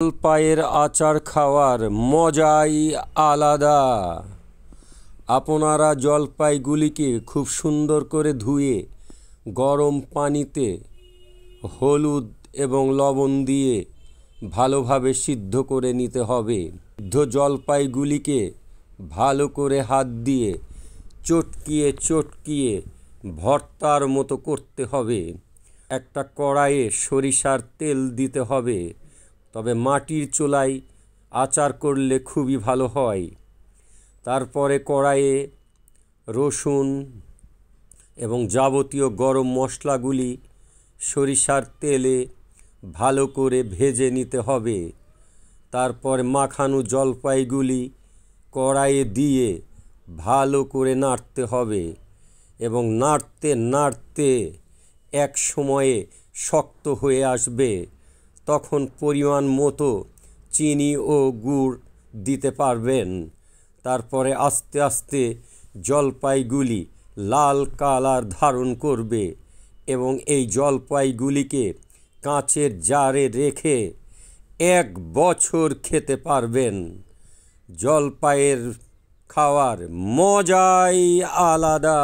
জলপাইয়ের আচার খাওয়ার মজাই আলাদা। আপনারা জলপাইগুলিকে খুব সুন্দর করে ধুয়ে গরম পানিতে হলুদ এবং লবণ দিয়ে ভালোভাবে সিদ্ধ করে নিতে হবে। সিদ্ধ জলপাইগুলিকে ভালো করে হাত দিয়ে চটকিয়ে চটকিয়ে ভর্তার মতো করতে হবে। একটা কড়াইয়ে সরিষার তেল দিতে হবে, তবে মাটির চুলায় আচার করলে খুবই ভালো হয়। তারপরে কড়াইয়ে রসুন এবং যাবতীয় গরম মশলাগুলি সরিষার তেলে ভালো করে ভেজে নিতে হবে। তারপর মাখানো জলপাইগুলি কড়াইয়ে দিয়ে ভালো করে নাড়তে হবে এবং নাড়তে নাড়তে এক সময়ে শক্ত হয়ে আসবে। তখন পরিমাণ মতো চিনি ও গুড় দিতে পারবেন। তারপরে আস্তে আস্তে জলপাইগুলি লাল কালার ধারণ করবে এবং এই জলপাইগুলিকে কাঁচের জারে রেখে 1 বছর খেতে পারবেন। জলপাইয়ের খাওয়ার মজাই আলাদা।